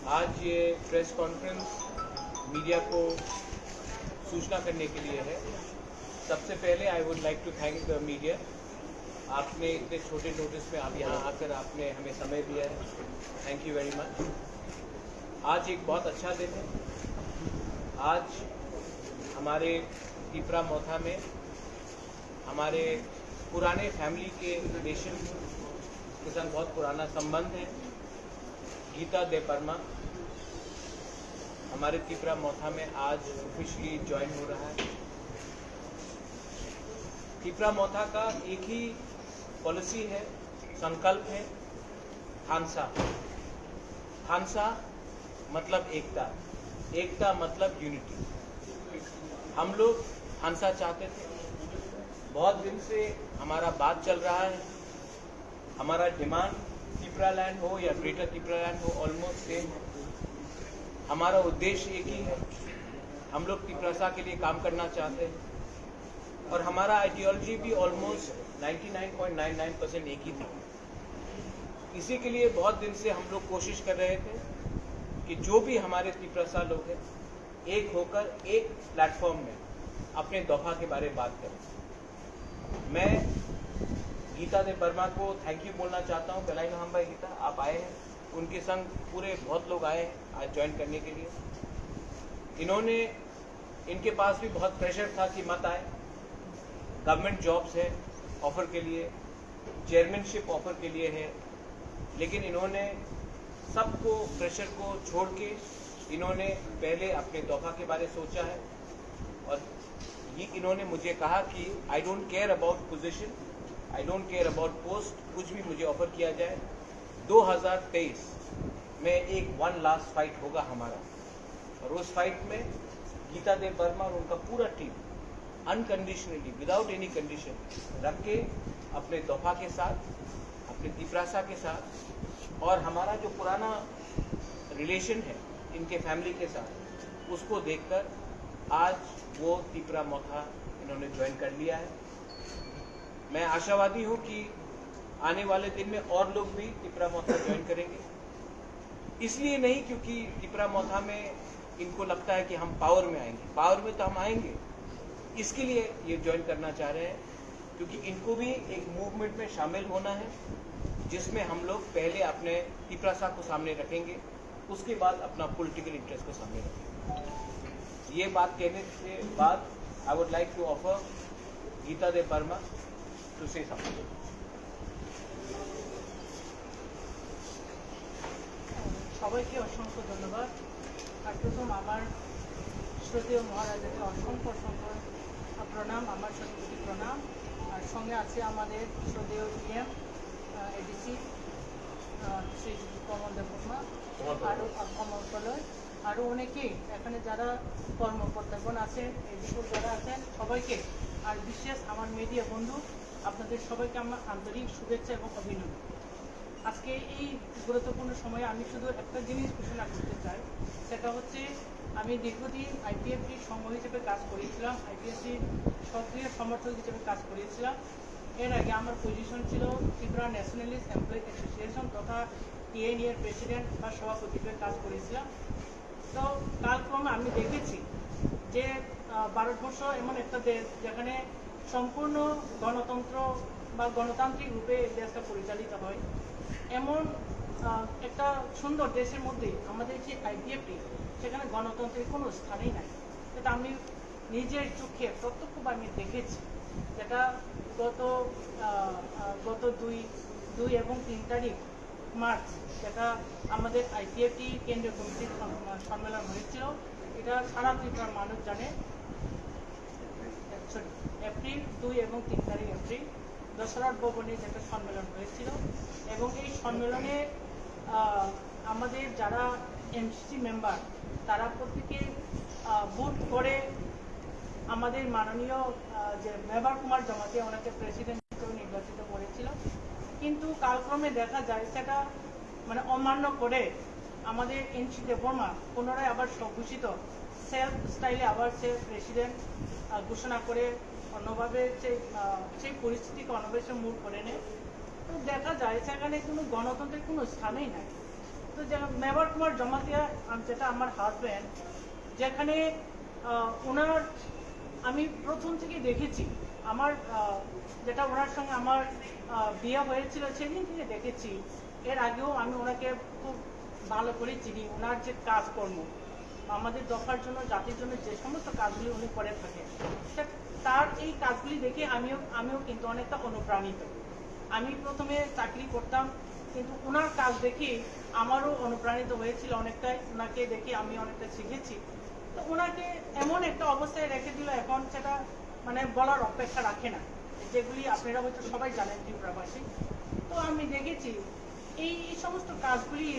आज ये press conference media को सूचना करने के लिए है। सबसे पहले I would like to thank the media. आपने इतने छोटे नोटिस में आप यहाँ आकर आपने हमें समय दिया है, थैंक यू वेरी मच। आज एक बहुत अच्छा दिन है। आज हमारे तिपरा मोथा में हमारे पुराने फैमिली के रिलेशन के साथ बहुत पुराना संबंध है। गीता दे बर्मा हमारे तिपरा मोथा में आज ऑफिशियली ज्वाइन हो रहा है। तिपरा मोथा का एक ही पॉलिसी है, संकल्प है, हांसा। हांसा मतलब एकता, एकता मतलब यूनिटी। हम लोग हांसा चाहते थे, बहुत दिन से हमारा बात चल रहा है। हमारा डिमांड तिपरा लैंड हो या ग्रेटर तिपरा लैंड हो ऑलमोस्ट सेम है। हमारा उद्देश्य एक ही है, हम लोग तिपरासा के लिए काम करना चाहते हैं और हमारा आइडियोलॉजी भी ऑलमोस्ट 99.99% एक ही थी। इसी के लिए बहुत दिन से हम लोग कोशिश कर रहे थे कि जो भी हमारे तिपरासा लोग हैं एक होकर एक प्लेटफॉर्म में अपने दफा के बारे में बात करें। मैं गीता दे बर्मा को थैंक यू बोलना चाहता हूँ। बेलाई हम भाई गीता आप आए हैं, उनके संग पूरे बहुत लोग आए हैं आज ज्वाइन करने के लिए। इनके पास भी बहुत प्रेशर था कि मत आए। गवर्नमेंट जॉब्स है ऑफर के लिए, चेयरमैनशिप ऑफर के लिए है, लेकिन इन्होंने सबको प्रेशर को छोड़ के इन्होंने पहले अपने दफा के बारे सोचा है। और ये इन्होंने मुझे कहा कि I don't care about position, I don't care about post, कुछ भी मुझे ऑफर किया जाए। 2023 में एक वन लास्ट फाइट होगा हमारा, और उस फाइट में गीता दे बर्मा और उनका पूरा team unconditionally without any condition रख के अपने दफा के साथ, अपने तिपरासा के साथ और हमारा जो पुराना रिलेशन है इनके फैमिली के साथ, उसको देखकर आज वो तिपरा मोथा इन्होंने ज्वाइन कर लिया है। मैं आशावादी हूँ कि आने वाले दिन में और लोग भी तिपरा मोथा ज्वाइन करेंगे। इसलिए नहीं क्योंकि तिपरा मोथा में इनको लगता है कि हम पावर में आएंगे, पावर में तो हम आएंगे, इसके लिए ये ज्वाइन करना चाह रहे हैं क्योंकि इनको भी एक मूवमेंट में शामिल होना है जिसमें हम लोग पहले अपने तिपरासा को सामने रखेंगे, उसके बाद अपना पॉलिटिकल इंटरेस्ट को सामने रखेंगे। ये बात कहने के बाद I would like to offer Geeta Debbarma to say something. সবাইকে অসংখ্য ধন্যবাদ। আর প্রথম আমার শ্রদ্ধেয় মহারাজাকে অসংখ্য অসংখ্য প্রণাম, আমার সত্যি প্রণাম। আর সঙ্গে আছে আমাদের শ্রদ্ধেয় ডিএম এডিসি শ্রী কমল দেববর্মা আরও কমলতলয় আরও অনেকেই এখানে যারা কর্মকর্তাগণ আছেন, এডিসি যারা আছেন সবাইকে, আর বিশেষ আমার মিডিয়া বন্ধু আপনাদের সবাইকে আমার আন্তরিক শুভেচ্ছা এবং অভিনন্দন। আজকে এই গুরুত্বপূর্ণ সময়ে আমি শুধু একটা জিনিস ঘোষণা করতে চাই, সেটা হচ্ছে আমি দীর্ঘদিন আইপিএফটির সংঘ হিসেবে কাজ করেছিলাম, আইপিএফটির সক্রিয় সমর্থক হিসেবে কাজ করেছিলাম। এর আগে আমার পজিশন ছিল ত্রিপুরা ন্যাশনালিস্ট এমপ্লয়ি অ্যাসোসিয়েশন তথা টিএনই এর প্রেসিডেন্ট বা সভাপতি হিসেবে কাজ করেছিলাম। তো কালক্রমে আমি দেখেছি যে ভারতবর্ষ এমন একটা দেশ যেখানে সম্পূর্ণ গণতন্ত্র বা গণতান্ত্রিক রূপে দেশটা পরিচালিত হয়। এমন একটা সুন্দর দেশের মধ্যে আমাদের যে আইপিএফটি, সেখানে গণতন্ত্রের কোনো স্থানই নাই। সেটা আমি নিজের চোখে প্রত্যক্ষভাবে আমি দেখেছি। যেটা গত 2 এবং 3 তারিখ মার্চ যেটা আমাদের আইপিএফটি কেন্দ্রীয় কমিটির সম্মেলন হয়েছিল, এটা সারা ত্রিপুরার মানুষ জানে। এপ্রিল 2 এবং 3 তারিখ এপ্রিল দশরথ ভবনে যেটা সম্মেলন হয়েছিল, এবং এই সম্মেলনে আমাদের যারা এমসিসি মেম্বার তারা প্রত্যেকে ভোট করে আমাদের মাননীয় যে মেবার কুমার জমাতে ওনাকে প্রেসিডেন্ট হিসেবে নির্বাচিত করেছিল। কিন্তু কালক্রমে দেখা যায় সেটা মানে অমান্য করে আমাদের এনসি দেববর্মা পুনরায় আবার স্বঘোষিত সেলফ স্টাইলে আবার সে প্রেসিডেন্ট ঘোষণা করে অন্যভাবে সেই পরিস্থিতিকে অন্যভাবে মুভ করে নেয়। তো দেখা যায় সেখানে কোনো গণতন্ত্রের কোনো স্থানই নাই। তো তো মেবার কুমার জমাতিয়া যেটা আমার হাজব্যান্ড, যেখানে ওনার আমি প্রথম থেকে দেখেছি, আমার যেটা ওনার সঙ্গে আমার বিয়ে হয়েছিল সেদিন থেকে দেখেছি। এর আগেও আমি ওনাকে খুব ভালো করে চিনি। ওনার যে কাজকর্ম আমাদের দফার জন্য, জাতির জন্য যে সমস্ত কাজগুলি উনি করে থাকেন, তার এই কাজগুলি দেখে আমিও কিন্তু অনেকটা অনুপ্রাণিত। আমি প্রথমে চাকরি করতাম, কিন্তু ওনার কাজ দেখে আমারও অনুপ্রাণিত হয়েছিল অনেকটাই। ওনাকে দেখে আমি অনেকটা শিখেছি। তো ওনাকে এমন একটা অবস্থায় রেখে দিল, এখন সেটা মানে বলার অপেক্ষা রাখে না, যেগুলি আপনারা হয়তো সবাই জানেন ত্রিপুরাবাসী। তো আমি দেখেছি এই সমস্ত কাজগুলি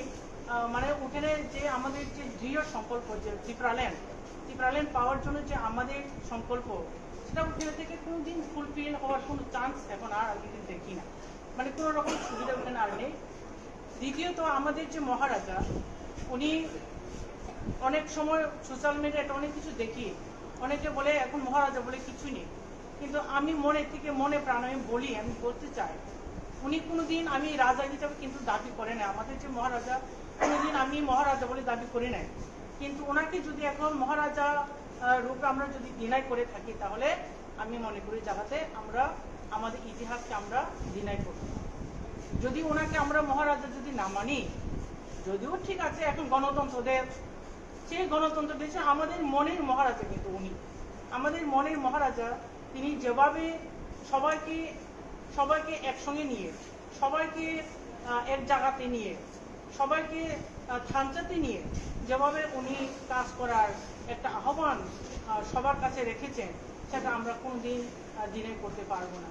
মানে ওখানে যে আমাদের যে দৃঢ় সংকল্প, যে ত্রিপুরাল্যান্ড পাওয়ার জন্য যে আমাদের সংকল্প, সেটা ওখানে থেকে কোনোদিন ফুলফিল হওয়ার কোনো চান্স এখন আর আমি দেখি না। মানে কোনো রকম সুবিধা ওখানে আর নেই। দ্বিতীয়ত আমাদের যে মহারাজা, উনি অনেক সময় সোশ্যাল মিডিয়াতে অনেক কিছু দেখি, অনেকে বলে এখন মহারাজা বলে কিছু নেই। কিন্তু আমি মনে থেকে মনে প্রাণে আমি বলতে চাই, উনি কোনোদিন আমি রাজা হিসাবে কিন্তু দাবি করে না। আমাদের যে মহারাজা, কোনোদিন আমি মহারাজা বলে দাবি করি নাই। কিন্তু ওনাকে যদি এখন মহারাজা রূপে আমরা যদি ডিনাই করে থাকি, তাহলে আমি মনে করি জায়গাতে আমরা আমাদের ইতিহাসকে আমরা ডিনাই করব। যদি ওনাকে আমরা মহারাজা যদি না মানি, যদিও ঠিক আছে এখন গণতন্ত্র দেশ, সেই গণতন্ত্র দেশে আমাদের মনের মহারাজা কিন্তু উনি, আমাদের মনের মহারাজা। তিনি যেভাবে সবাইকে একসঙ্গে নিয়ে, সবাইকে এক জায়গাতে নিয়ে, সবাইকে থানচাতে নিয়ে যেভাবে উনি কাজ করার একটা আহ্বান সবার কাছে রেখেছেন, সেটা আমরা কোনোদিন ডিনাই করতে পারবো না।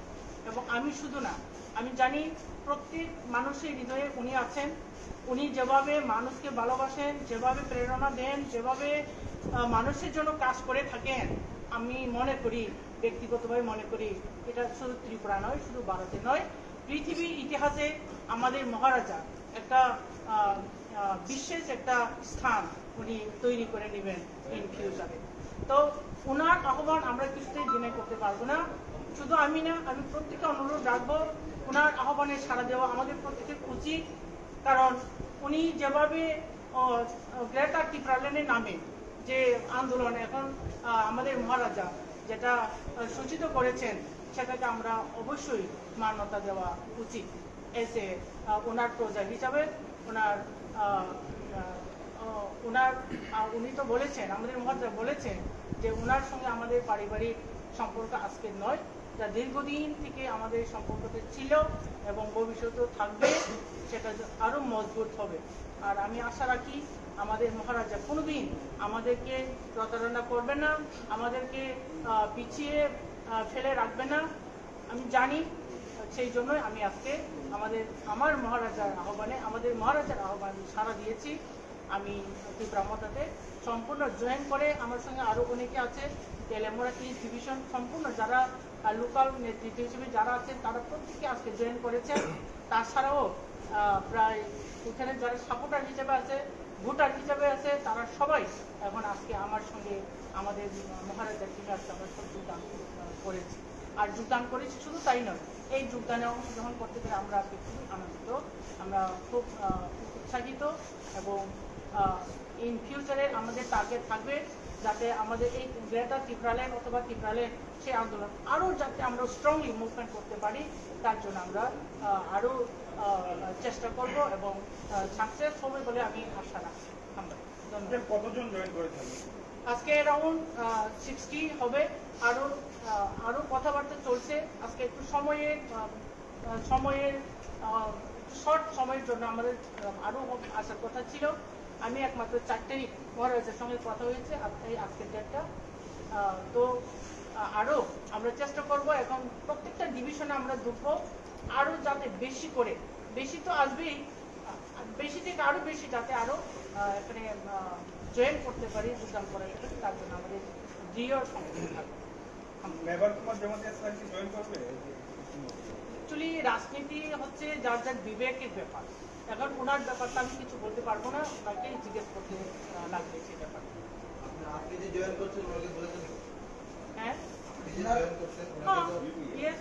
এবং আমি শুধু না, আমি জানি প্রত্যেক মানুষের হৃদয়ে উনি আছেন। উনি যেভাবে মানুষকে ভালোবাসেন, যেভাবে প্রেরণা দেন, যেভাবে মানুষের জন্য কাজ করে থাকেন, আমি মনে করি, ব্যক্তিগতভাবে মনে করি, এটা শুধু ত্রিপুরা নয়, শুধু ভারতে নয়, পৃথিবীর ইতিহাসে আমাদের মহারাজা একটা বিশেষ একটা স্থান উনি তৈরি করে নেবেন ইন ফিউচারে। তো ওনার আহ্বান আমরা কিছুতেই ডিনাই করতে পারবো না। শুধু আমি না, আমি প্রত্যেককে অনুরোধ রাখবো ওনার আহ্বানে সাড়া দেওয়া আমাদের প্রত্যেকের উচিত। কারণ উনি যেভাবে গ্রেটার ত্রিপুরাল্যান্ডের নামে যে আন্দোলন এখন আমাদের মহারাজা যেটা সূচিত করেছেন, সেটাকে আমরা অবশ্যই মান্যতা দেওয়া উচিত। এসে ওনার প্রজা হিসাবে উনি তো বলেছেন, আমাদের মহারাজা বলেছেন যে ওনার সঙ্গে আমাদের পারিবারিক সম্পর্ক আজকের নয়, যা দীর্ঘদিন থেকে আমাদের সম্পর্কতে ছিল এবং ভবিষ্যতেও থাকবে, সেটা আরো মজবুত হবে। আর আমি আশা রাখি আমাদের মহারাজা কোনোদিন আমাদেরকে প্রতারণা করবে না, আমাদেরকে পিছিয়ে ফেলে রাখবে না। আমি জানি, সেই জন্যই আমি আজকে আমার মহারাজার আহ্বানে সাড়া দিয়েছি। আমি ত্রিপুরামতাতে সম্পূর্ণ জয়েন করে আমার সঙ্গে আরও অনেকে আছে, তেলেমুরা ডিভিশন সম্পূর্ণ যারা লোকাল নেতৃত্ব হিসেবে যারা আছেন, তারা প্রত্যেকে আজকে জয়েন করেছেন। তাছাড়াও প্রায় ওখানে যারা সাপোর্টার হিসেবে আছে, ভোটার হিসেবে আছে, তারা সবাই এখন আজকে আমার সঙ্গে আমাদের মহারাজার টিমে আজকে আমরা সব যোগদান করেছি। আর যোগদান করেছি শুধু তাই নয়, এই যোগদানে অংশগ্রহণ করতে পেরে আমরা আজকে খুবই আনন্দিত, আমরা খুব উৎসাহিত। এবং ইন ফিউচারে আমাদের টার্গেট থাকবে যাতে আমাদের এই গ্রেটার ত্রিপুরাল্যান্ড অথবা ত্রিপুরাল্যান্ড সেই আন্দোলন আরও যাতে আমরা স্ট্রংলি মুভমেন্ট করতে পারি, তার জন্য আমরা আরও চেষ্টা করব এবং সাকসেস হবে বলে আমি আশা রাখছি। ধন্যবাদ। কতজন জয়েন করে থাকবে? আজকে অ্যারাউন্ড 60 হবে। আরও কথাবার্তা চলছে। আজকে একটু সময়ের শর্ট সময়ের জন্য আমাদের আরও আসার কথা ছিল। আমি একমাত্র 4 তারিখ মহারাজের সঙ্গে কথা হয়েছে আজকের ডেটটা। তো আরও আমরা চেষ্টা করব, এখন প্রত্যেকটা ডিভিশনে আমরা ঢুকবো, আরও যাতে বেশি তো আসবেই, বেশি থেকে আরও বেশি যাতে আরও এখানে জয়েন করতে পারি, যোগদান করার ক্ষেত্রে, তার জন্য আমাদের দৃঢ় সংকল্প থাকবে। মেবার কুমার জমাতিয়া স্যার কি জয়েন করবে? অ্যাকচুয়ালি রাজনীতি হচ্ছে যার যার বিবেকের ব্যাপার। এখন ওনার ব্যাপারটা আমি কিছু বলতে পারবো না, ওনাকে জিজ্ঞেস করতে লাগবে সেই ব্যাপারটা। আপনি যে জয়েন করছেন ওনাকে বলেছেন? হ্যাঁ, আপনি যে জয়েন করছেন ইয়েস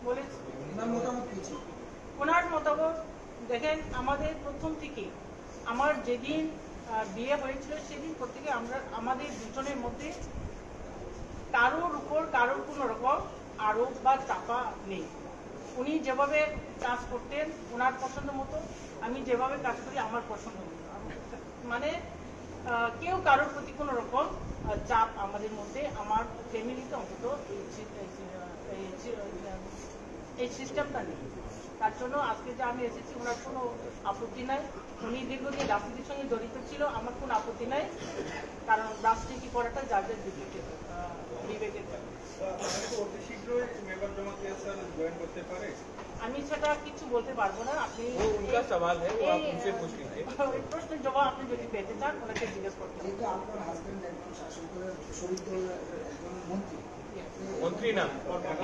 বলেছি। ওনার মতামত কি ছিল? ওনার মতামত দেখেন, আমাদের প্রথম থেকে আমার যেদিন বিয়ে হয়েছিল সেদিন প্রত্যেকে আমাদের দুজনের মধ্যে কারোর উপর কারোর কোনো রকম আরোপ বা চাপা নেই। উনি যেভাবে কাজ করতেন ওনার পছন্দ মতো, আমি যেভাবে কাজ করি আমার পছন্দ মতো। মানে কেউ কারোর প্রতি কোনো রকম চাপ আমাদের মধ্যে, আমার ফ্যামিলিতে অন্তত এই সিস্টেমটা নেই। তার জন্য আজকে যে আমি এসেছি ওনার কোনো আপত্তি নাই। উনি দীর্ঘদিন রাজনীতির সঙ্গে জড়িত ছিল, আমার কোনো আপত্তি নাই, কারণ রাজনীতি করাটা যাদের বিবেকের অতি শীঘ্রই মেম্বার জামাত স্যার জয়েন করতে পারে। আমি সেটা কিছু বলতে পারবো না। আপনি वो उनका सवाल है, वो आप उनसे पूछ लीजिए। এই প্রশ্নের জবাব আপনি যদি পেতে চান ওনাকে জিজ্ঞেস করতে হবে। যেহেতু আপনার হাজবেন্ড একজন শাসক দলের শহীদ দলের একজন মন্ত্রী, मंत्री ना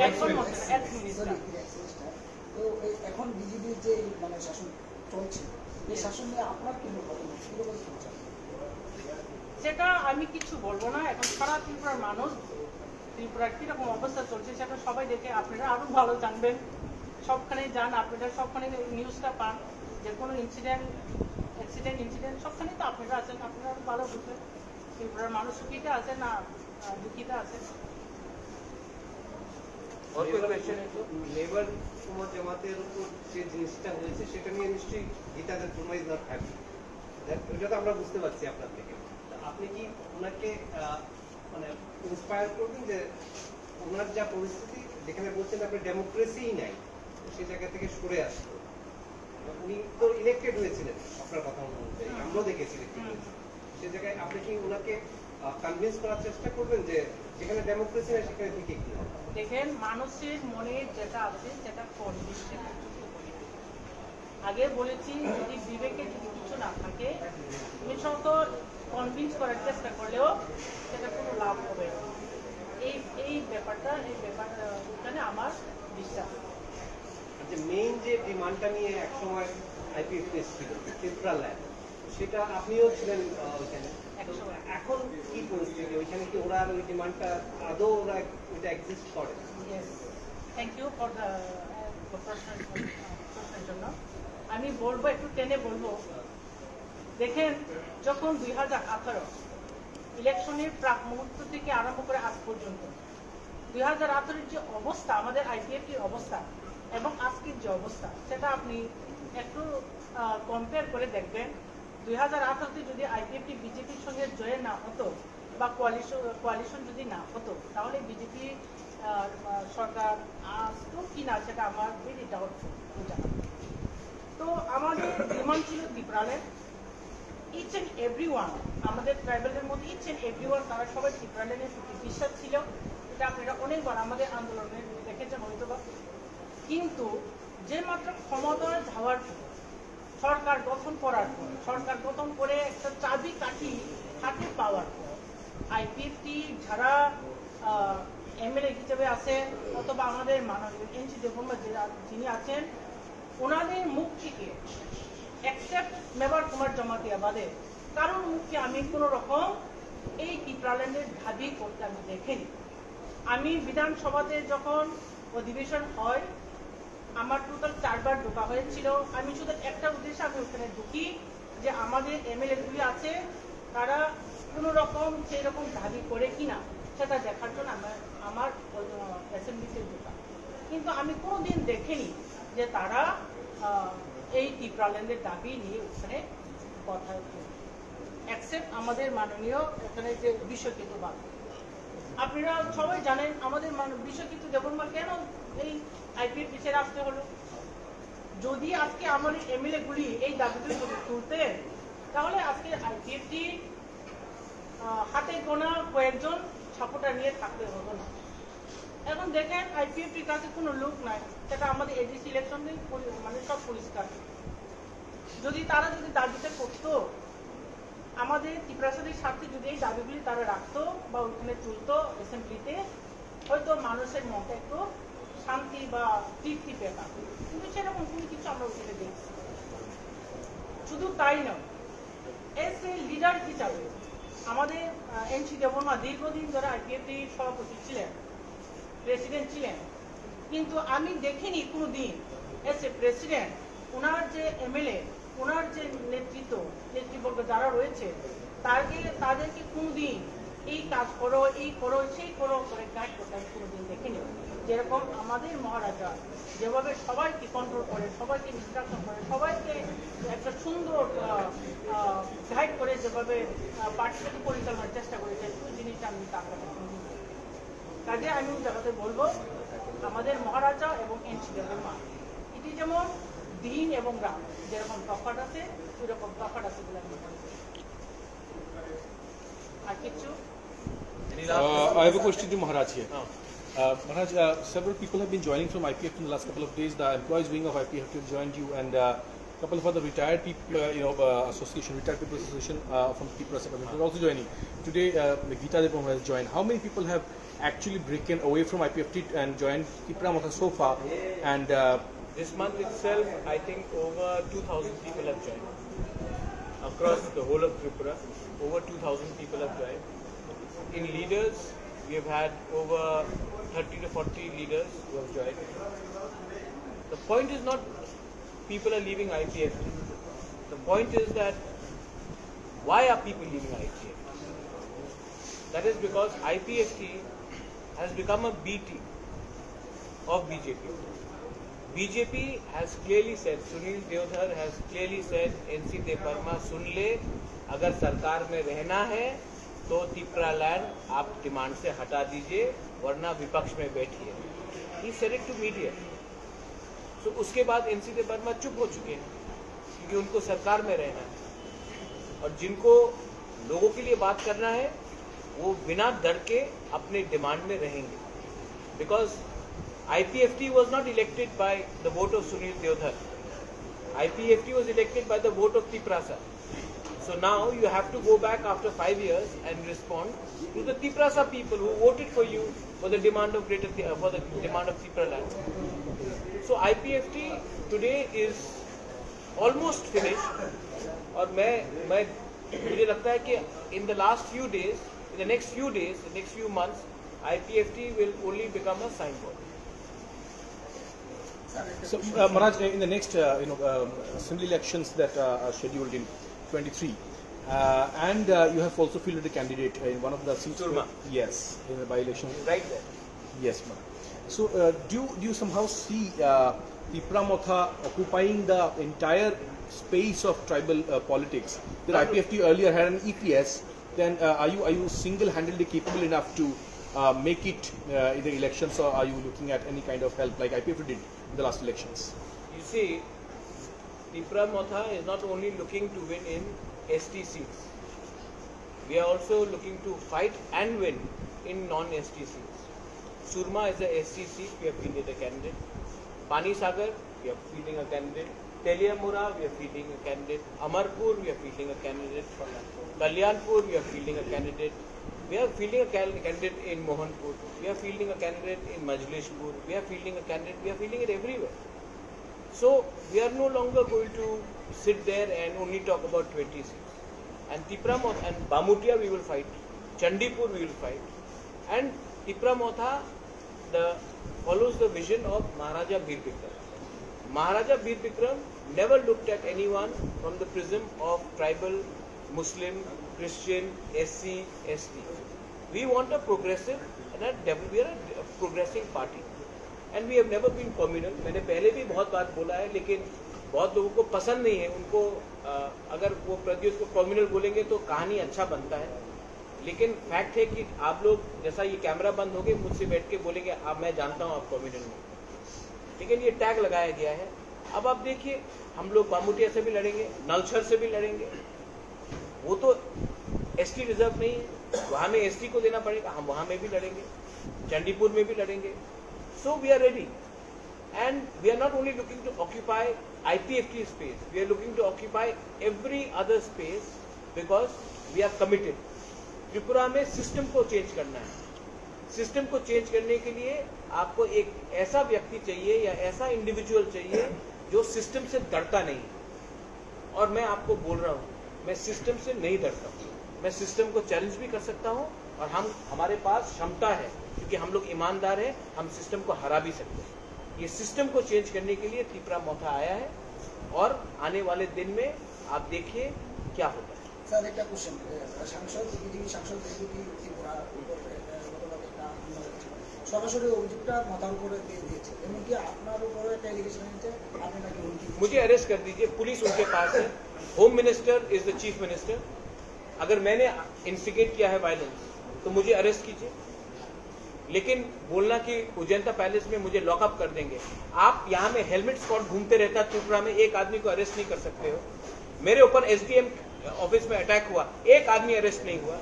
একজন x ex minister। Sorry x-minister, তো এখন বিজেপির যে মানে শাসন চলছে, এই শাসন নিয়ে আপনার কি মতামত, কিরকম চলছে? সেটা আমি কিছু বলবো না। এখন সারা ত্রিপুরার মানুষ, ত্রিপুরার কিরকম অবস্থা চলছে সেটা সবাই দেখে আপনারা আরো ভালো জানবেন। সবখানে যান, আপনারা সবখানে নিউজটা পান, যে কোনো ইনসিডেন্ট সবখানে তো আপনারা আছেন, আপনারা আরো ভালো বুঝবেন ত্রিপুরার মানুষ সুখীতে আছে না দুঃখীতে আছে। और कोई क्वेश्चन है तो লেবার সমাজ জামাতের উপর যে জিনিসটা হয়েছে সেটা নিয়ে নিশ্চয়ই গীতাদের প্রমাণ না থাকবে, ওটা তো আমরা বুঝতে পারছি আপনার থেকে। তা আপনি কি ওনাকে মানে ইন্সপায়ার করবেন যে ওনার যা পরিস্থিতি, যেখানে বলছেন আপনি ডেমোক্রেসিই নাই, সেই জায়গা থেকে সরে আসতো? উনি তো ইলেক্টেড হয়েছিলেন আপনার কথা অনুযায়ী, আমরাও দেখেছি ইলেক্টেড হয়েছে। সেই জায়গায় আপনি কি ওনাকে কনভিন্স করার চেষ্টা করবেন যে যেখানে ডেমোক্রেসি নেই সেখানে থেকে কি হবে? দেখেন, মানুষের মনে যেটা আছে সেটা কনভিন্সে আগে বলেছি, যদি বিবেকে যদি কিছু না থাকে বিশেষত কনভিন্স করার চেষ্টা করলেও সেটা কোনো লাভ হবে না। এই ব্যাপারটা এখানে আমার বিশ্বাস। যে মেইন যে ডিমান্ডটা নিয়ে একসময় আইপিএফ ছিল ত্রিপুরা ল্যান্ড, সেটা আপনিও ছিলেন ওইখানে। একসময়। এখন কি পরিস্থিতি ওইখানে, কি ওরা ওই ডিমান্ডটা আদৌ ওরা ওইটা এক্সিস্ট করে? Yes, thank you for the প্রশ্নের জন্য। আমি বলবো, একটু টেনে বলবো। দেখেন, যখন 2018 ইলেকশনের প্রাক মুহূর্ত থেকে আরম্ভ করে আজ পর্যন্ত 2018 যে অবস্থা, আমাদের আইপিএফটির অবস্থা এবং আজকের যে অবস্থা, সেটা আপনি একটু কম্পেয়ার করে দেখবেন। 2018-তে যদি আইপিএফটি বিজেপির সঙ্গে জয় না হতো বা কোয়ালিশন যদি না হতো, তাহলে বিজেপি সরকার আসতো কি না সেটা আমার ভেরি ডাউটফুল জানা। তো আমাদের ডিমান্ড ছিল Tripuraland. Each and every one, আমাদের ট্রাইবেলের মধ্যে ইচ অ্যান্ড এভরি ওয়ান, তারা সবাই ত্রিপুরাল্যান্ডের প্রতি বিশ্বাস ছিল। এটা আপনারা অনেকবার আমাদের আন্দোলনে দেখেছেন হয়তো বা। কিন্তু যে মাত্র ক্ষমতায় যাওয়ার পর, সরকার গঠন করার পর, সরকার গঠন করে একটা চাবি কাঠি হাতে পাওয়ার পর, আইপিএফটি যারা এমএলএ হিসেবে আছেন অথবা আমাদের মাননীয় এনসি দেববর্মা যিনি আছেন, ওনাদের মুখ থেকে এক্সেপ্ট মেবার কুমার জমাতিয়া বাদে কারোর মুখে আমি কোনো রকম এই ত্রিপুরাল্যান্ডের দাবি করতে আমি দেখিনি। আমি বিধানসভাতে যখন অধিবেশন হয়, আমার টোটাল 4 বার ঢোকা হয়েছিল। আমি শুধু একটা উদ্দেশ্যে আমি ওখানে ঢুকি, যে আমাদের এমএলএগুলি আছে তারা কোনো রকম সেই রকম দাবি করে কিনা সেটা দেখার জন্য আমার অ্যাসেম্বলিতে ঢোকা। কিন্তু আমি কোনোদিন দেখিনি যে তারা এই ত্রিপুরাল্যান্ডের দাবি নিয়ে ওখানে কথা অ্যাকসেপ্ট আমাদের মাননীয় এখানে যে বিশ্বকিত বাদ। আপনারা সবাই জানেন আমাদের বিশ্বকিত দেববর্মা কেন এই আইপিএফ পিছিয়ে আসতে হলো। যদি আজকে আমাদের এমএলএ গুলি এই দাবিগুলি যদি তুলতেন, তাহলে আজকে আইপিএফটি হাতে গোনা কয়েকজন সাপোর্টার নিয়ে থাকতে হতো না। এখন দেখেন আইপিএফটির কাছে কোনো লোক নাই, সেটা আমাদের এডিসি ইলেকশন মানে সব পরিষ্কার। যদি তারা দাবিটা করতো, আমাদের ত্রিপুরাসাদের স্বার্থে যদি এই দাবিগুলি তারা রাখতো বা ওইখানে তুলতো অ্যাসেম্বলিতে, হয়তো মানুষের মধ্যে একটু শান্তি বা তৃপ্তি পেতাম। কিন্তু সেরকম কোনো কিছু আমরা ওইখানে দেখছি। শুধু তাই নয়, এস এ লিডার হিসাবে আমাদের এনসি দেববর্মা দীর্ঘদিন ধরে আইপিএফটির সভাপতি ছিলেন, প্রেসিডেন্ট ছিলেন, কিন্তু আমি দেখিনি কোনোদিন এস এ প্রেসিডেন্ট ওনার যে এমএলএ, ওনার যে নেতৃত্ব, যে যারা রয়েছে তাদেরকে কোনোদিন এই কাজ করো এই করো সেই করো করে গাইড করতে আমি কোনোদিন দেখিনি। যেরকম আমাদের মহারাজা যেভাবে সবাইকে কন্ট্রোল করে, সবাইকে ইনস্ট্রাকশন করে, সবাইকে একটা সুন্দর গাইড করে যেভাবে পার্টিকে পরিচালনার চেষ্টা করেছে, ওই জিনিসটা আমি তার কাছে কোনোদিন দেখিনি। কাজে আমি জায়গাতে বলবো আমাদের মহারাজা এবং এনসিডাব্লিউ মা এটি যেমন দিন এবং রাত যেরকম তফাৎ আছে সেরকম তফাৎ আছে বলে আমি মনে করি। আর কিছু I have a question to Maharaj here. Oh. Maharaj, several people have been joining from IPF in the last couple of days. The employees wing of IPF have joined you, and a couple of other retired people, association, retired people association from Tripura Secretariat are also joining. Today, Geeta Debam has joined. How many people have actually broken away from IPFT and joined Tripura Motha so far? And This month itself, I think over 2,000 people have joined. Across the whole of Tripura, over 2,000 people have joined. In leaders, we have had over 30 to 40 leaders who have joined. The point is not people are leaving IPFT. The point is that why are people leaving IPFT? That is because IPFT has become a B team of BJP. BJP has clearly said, Sunil Deodhar has clearly said, NC Deparma सुन ले, अगर सरकार में रहना है तो Tripura land आप demand से हटा दीजिए वरना विपक्ष में बैठिए। He said it to media. So उसके बाद NC Deparma चुप हो चुके हैं क्योंकि उनको सरकार में रहना है और जिनको लोगों के लिए बात करना है वो बिना डर के अपने डिमांड में रहेंगे। Because IPFT was not elected by the vote of Sunil Deodhar. IPFT was elected by the vote of Tiprasa. So now you have to go back after 5 years and respond to the Tiprasa people who voted for you for the demand of Tripura land. So IPFT today is almost finished. और मुझे लगता है कि in the last few days, in the next few days, the next few months, IPFT will only become a signboard. so, Maharaj, in the next assembly elections that are scheduled in 23, and you have also fielded a candidate in one of the seats. Surma. Yes, in the by-election. Right there. Yes, Maharaj. So, do you somehow see Tripura Motha occupying the entire space of tribal politics? The IPFT earlier had an EPS. Then, are you single-handedly capable enough to make it in the elections, or are you looking at any kind of help like IPFT did in the last elections? You see, Tripura Motha is not only looking to win in ST seats. We are also looking to fight and win in non-ST seats. Surma is a ST seat, we have fielded a candidate. Pani Sagar, we are fielding a candidate. Teliamura, we are fielding a candidate. Amarpur, we are fielding a candidate. Kalyanpur, we are fielding a candidate. We are fielding a candidate in Mohanpur. We are fielding a candidate in Majlishpur. We are fielding a candidate. We are fielding it everywhere. So we are no longer going to sit there and only talk about 20 seats. And Tripura Motha and Bamutia we will fight. Chandipur we will fight. And Tripura Motha follows the vision of Maharaja Bir Bikram. Maharaja Bir Bikram never looked at anyone from the prism of tribal, Muslim, Christian, SC, ST. We want a progressive and we are a progressive party. And we have never been communal. मैंने पहले भी बहुत बार बोला है, लेकिन बहुत लोगों को पसंद नहीं है. उनको अगर वो प्रद्युत को कम्युनल बोलेंगे तो कहानी अच्छा बनता है. लेकिन फैक्ट है कि आप लोग जैसा ये कैमरा बंद हो गए मुझसे बैठ के बोलेंगे अब मैं जानता हूँ आप कम्युनल में. लेकिन ये टैग लगाया गया है. अब आप देखिए हम लोग बामुटिया से भी लड़ेंगे, नलछर से भी लड़ेंगे. वो तो ST रिजर्व नहीं है, वहाँ में ST को देना पड़ेगा. हम वहाँ में भी लड़ेंगे, चंडीपुर में भी लड़ेंगे. So we are ready, and we are not only looking to occupy IPFT space, we are looking to occupy every other space because we are committed. Tripura में सिस्टम को चेंज करना है. सिस्टम को चेंज करने के लिए आपको एक ऐसा व्यक्ति चाहिए या ऐसा इंडिविजुअल चाहिए जो सिस्टम से डरता नहीं. और मैं आपको बोल रहा हूँ, मैं सिस्टम से नहीं डरता हूँ. मैं सिस्टम को चैलेंज भी कर सकता हूँ और हमारे पास क्षमता है क्योंकि हम लोग ईमानदार हैं, हम सिस्टम को हरा भी सकते हैं. ये सिस्टम को चेंज करने के लिए त्रिपुरा मोथा आया है और आने वाले दिन में आप देखिए क्या होता है. স্যার একটা কোশ্চেন, সাংসদ বিজেপি সাংসদ বিজেপি ত্রিপুরা গতকাল একটা হামলা হয়েছে, সরাসরি অভিযোগটা মাথার উপরে দিয়ে দিয়েছে, এমনকি আপনার উপরে একটা এলিগেশন হয়েছে আপনি নাকি হুমকি দিচ্ছেন। मुझे अरेस्ट कर दीजिए, पुलिस उनके पास है, home minister is the chief minister. अगर मैंने इंस्टिगेट किया है वायलेंस तो मुझे अरेस्ट कीजिए, लेकिन बोलना कि उजैंता पैलेस में मुझे लॉकअप कर देंगे, आप यहाँ में हेलमेट स्क्वाड घूमते रहता है त्रिपुरा में, एक आदमी को अरेस्ट नहीं कर सकते हो। मेरे ऊपर एसडीएम ऑफिस में अटैक हुआ, एक आदमी अरेस्ट नहीं हुआ।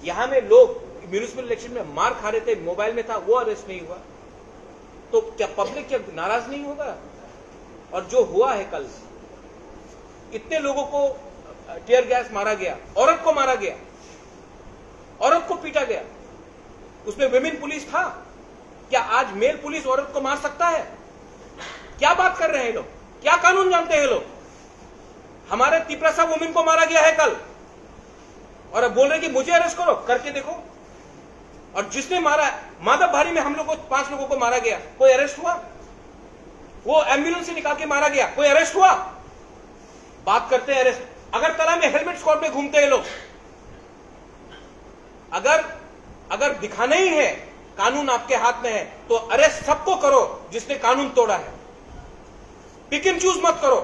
यहाँ में लोग म्यूनिसिपल इलेक्शन में मार खा रहे थे, मोबाइल में था, वो अरेस्ट नहीं हुआ। तो क्या पब्लिक क्या नाराज नहीं होगा? और जो हुआ है कल, इतने लोगों को टीयर गैस मारा गया, औरत को मारा गया, औरत को पीटा गया, उसमें विमेन पुलिस था। क्या आज मेल पुलिस औरत को मार सकता है? क्या बात कर रहे हैं लोग? क्या कानून जानते हैं लोग? हमारे तिपरासा वुमेन को मारा गया है कल, और अब बोल रहे कि मुझे अरेस्ट करो, करके देखो। और जिसने मारा, माधव भारी में हम लोग को 5 लोगों को मारा गया, कोई अरेस्ट हुआ? वो एम्बुलेंस से निकाल के मारा गया, कोई अरेस्ट हुआ? बात करते हैं अरेस्ट। अगर तला में हेलमेट स्क्वाड में घूमते हैं लोग, अगर दिखाना ही है कानून आपके हाथ में है तो अरेस्ट सबको करो जिसने कानून तोड़ा है, पिक एंड चूज मत करो।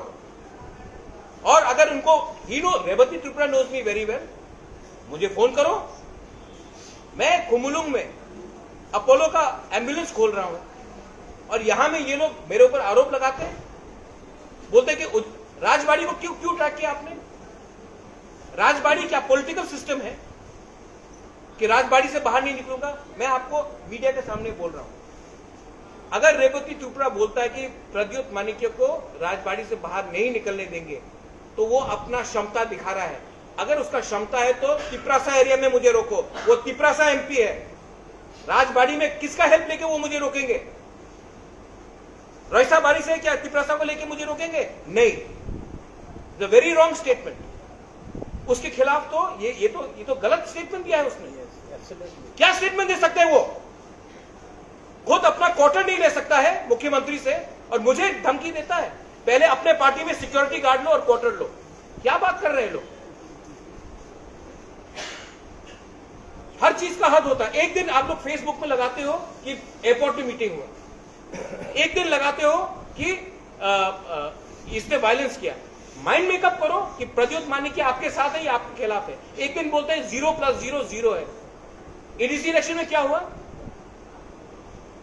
और अगर उनको ही know, Revati Tripura knows me very well, मुझे फोन करो, मैं खुमुलुंग में अपोलो का एम्बुलेंस खोल रहा हूं, और यहां में ये लोग मेरे ऊपर आरोप लगाते हैं, बोलते हैं कि राजबाड़ी को क्यों ट्रैक किया आपने? राजबाड़ी क्या पॉलिटिकल सिस्टम है कि राजबाड़ी से बाहर नहीं निकलूंगा? मैं आपको मीडिया के सामने बोल रहा हूं, अगर रेवती त्रिपुरा बोलता है कि प्रद्युत माणिक्य को राजबाड़ी से बाहर नहीं निकलने देंगे, तो वो अपना क्षमता दिखा रहा है। अगर उसका क्षमता है तो तिपरासा एरिया में मुझे रोको, वो तिपरासा एमपी है। राजबाड़ी में किसका हेल्प लेके वो मुझे रोकेंगे? रईसा बाड़ी से क्या तिपरासा को लेके मुझे रोकेंगे? नहीं। The very wrong statement. उसके खिलाफ तो ये तो गलत स्टेटमेंट दिया है उसने। क्या स्टेटमेंट दे सकते हैं वो? खुद अपना क्वार्टर नहीं ले सकता है मुख्यमंत्री से, और मुझे धमकी देता है। पहले अपने पार्टी में सिक्योरिटी गार्ड लो और क्वार्टर लो। क्या बात कर रहे हैं लोग? हर चीज का हद होता है। एक दिन आप लोग फेसबुक में लगाते हो कि एयरपोर्ट में मीटिंग हुआ, एक दिन लगाते हो कि इसने वायलेंस किया। माइंड मेकअप करो कि प्रद्युत माणिक्य आपके साथ है या आपके खिलाफ है। एक दिन बोलते हैं 0 + 0 0 है। एडीसी इलेक्शन में क्या हुआ?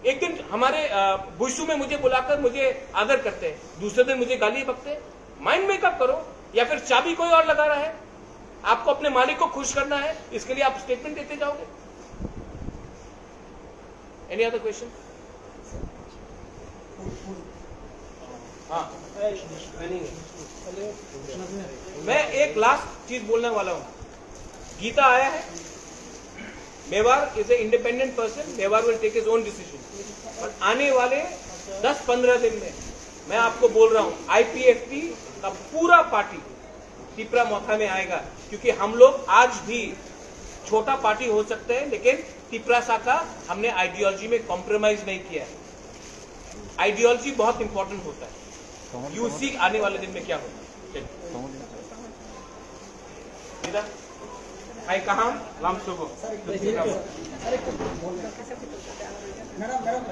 एक दिन हमारे बुशू में मुझे बुलाकर मुझे आदर करते हैं, दूसरे दिन मुझे गाली बकते हैं। माइंड मेकअप करो, या फिर चाबी कोई और लगा रहा है, आपको अपने मालिक को खुश करना है, इसके लिए आप स्टेटमेंट देते जाओगे। Any other question? हाँ, मैं एक लास्ट चीज बोलने वाला हूं। गीता आया है, Mewar is a independent person, Mewar will take his own decision. और आने वाले 10-15 दिन में मैं आपको बोल रहा हूं, आईपीएफटी का पूरा पार्टी त्रिपुरा मोथा में आएगा, क्योंकि हम लोग आज भी छोटा पार्टी हो सकते हैं, लेकिन त्रिपुरा का हमने आइडियोलॉजी में कॉम्प्रोमाइज नहीं किया है। आइडियोलॉजी बहुत इंपॉर्टेंट होता है। यू सी आने वाले दिन में क्या होगा। हाय कहाँ राम सुगो मैडम मैडम